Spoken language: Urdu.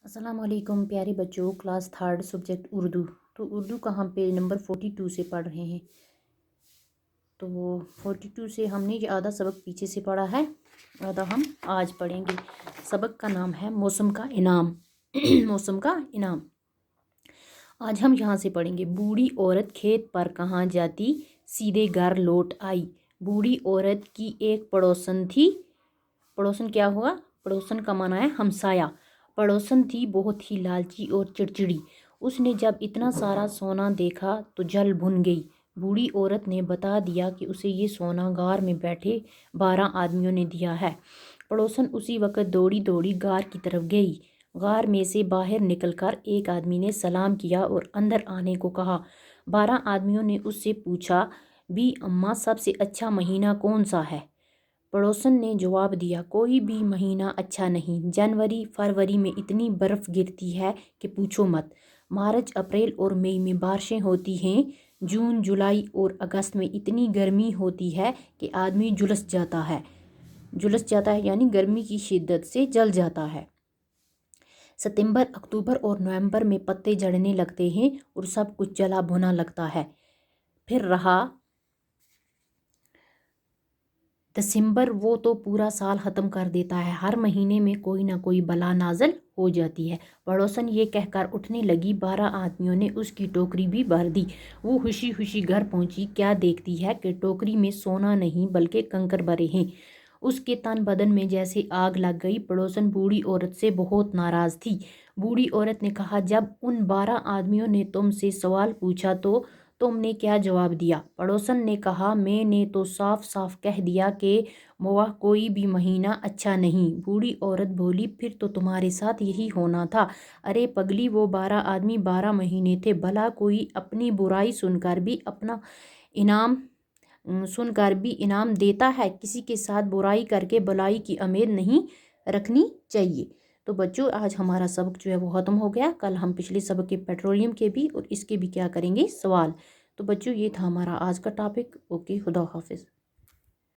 السلام علیکم پیارے بچوں، کلاس تھرڈ سبجیکٹ اردو۔ تو اردو کا ہم پیج نمبر 42 سے پڑھ رہے ہیں۔ تو 42 سے ہم نے یہ آدھا سبق پیچھے سے پڑھا ہے، آدھا ہم آج پڑھیں گے۔ سبق کا نام ہے موسم کا انعام۔ موسم کا انعام آج ہم یہاں سے پڑھیں گے۔ بوڑھی عورت کھیت پر کہاں جاتی، سیدھے گھر لوٹ آئی۔ بوڑھی عورت کی ایک پڑوسن تھی۔ پڑوسن کیا ہوا؟ پڑوسن کا معنی ہے ہمسایہ۔ پڑوسن تھی بہت ہی لالچی اور چڑچڑی۔ اس نے جب اتنا سارا سونا دیکھا تو جل بھن گئی۔ بوڑھی عورت نے بتا دیا کہ اسے یہ سونا غار میں بیٹھے 12 آدمیوں نے دیا ہے۔ پڑوسن اسی وقت دوڑی دوڑی غار کی طرف گئی۔ غار میں سے باہر نکل کر ایک آدمی نے سلام کیا اور اندر آنے کو کہا۔ 12 آدمیوں نے اس سے پوچھا، بھی اماں سب سے اچھا مہینہ کون سا ہے؟ پڑوسن نے جواب دیا، کوئی بھی مہینہ اچھا نہیں۔ جنوری فروری میں اتنی برف گرتی ہے کہ پوچھو مت۔ مارچ اپریل اور مئی میں بارشیں ہوتی ہیں۔ جون جولائی اور اگست میں اتنی گرمی ہوتی ہے کہ آدمی جھلس جاتا ہے۔ جھلس جاتا ہے یعنی گرمی کی شدت سے جل جاتا ہے۔ ستمبر اکتوبر اور نومبر میں پتے جھڑنے لگتے ہیں اور سب کچھ جلا بھونا لگتا ہے۔ پھر رہا دسمبر، وہ تو پورا سال ختم کر دیتا ہے۔ ہر مہینے میں کوئی نہ کوئی بلا نازل ہو جاتی ہے۔ پڑوسن یہ کہہ کر اٹھنے لگی۔ 12 آدمیوں نے اس کی ٹوکری بھی بھر دی۔ وہ خوشی خوشی گھر پہنچی۔ کیا دیکھتی ہے کہ ٹوکری میں سونا نہیں بلکہ کنکر بھرے ہیں۔ اس کے تن بدن میں جیسے آگ لگ گئی۔ پڑوسن بوڑھی عورت سے بہت ناراض تھی۔ بوڑھی عورت نے کہا، جب ان 12 آدمیوں نے تم سے سوال پوچھا تو تم نے کیا جواب دیا؟ پڑوسن نے کہا، میں نے تو صاف صاف کہہ دیا کہ موا کوئی بھی مہینہ اچھا نہیں۔ بوڑھی عورت بولی، پھر تو تمہارے ساتھ یہی ہونا تھا۔ ارے پگلی، وہ 12 آدمی 12 مہینے تھے۔ بھلا کوئی اپنی برائی سن کر بھی انعام دیتا ہے؟ کسی کے ساتھ برائی کر کے بھلائی کی امید نہیں رکھنی چاہیے۔ تو بچوں، آج ہمارا سبق جو ہے وہ ختم ہو گیا۔ کل ہم پچھلے سبق کے پیٹرولیم کے بھی اور اس کے بھی کیا کریں گے؟ سوال۔ تو بچوں، یہ تھا ہمارا آج کا ٹاپک۔ اوکے، خدا حافظ۔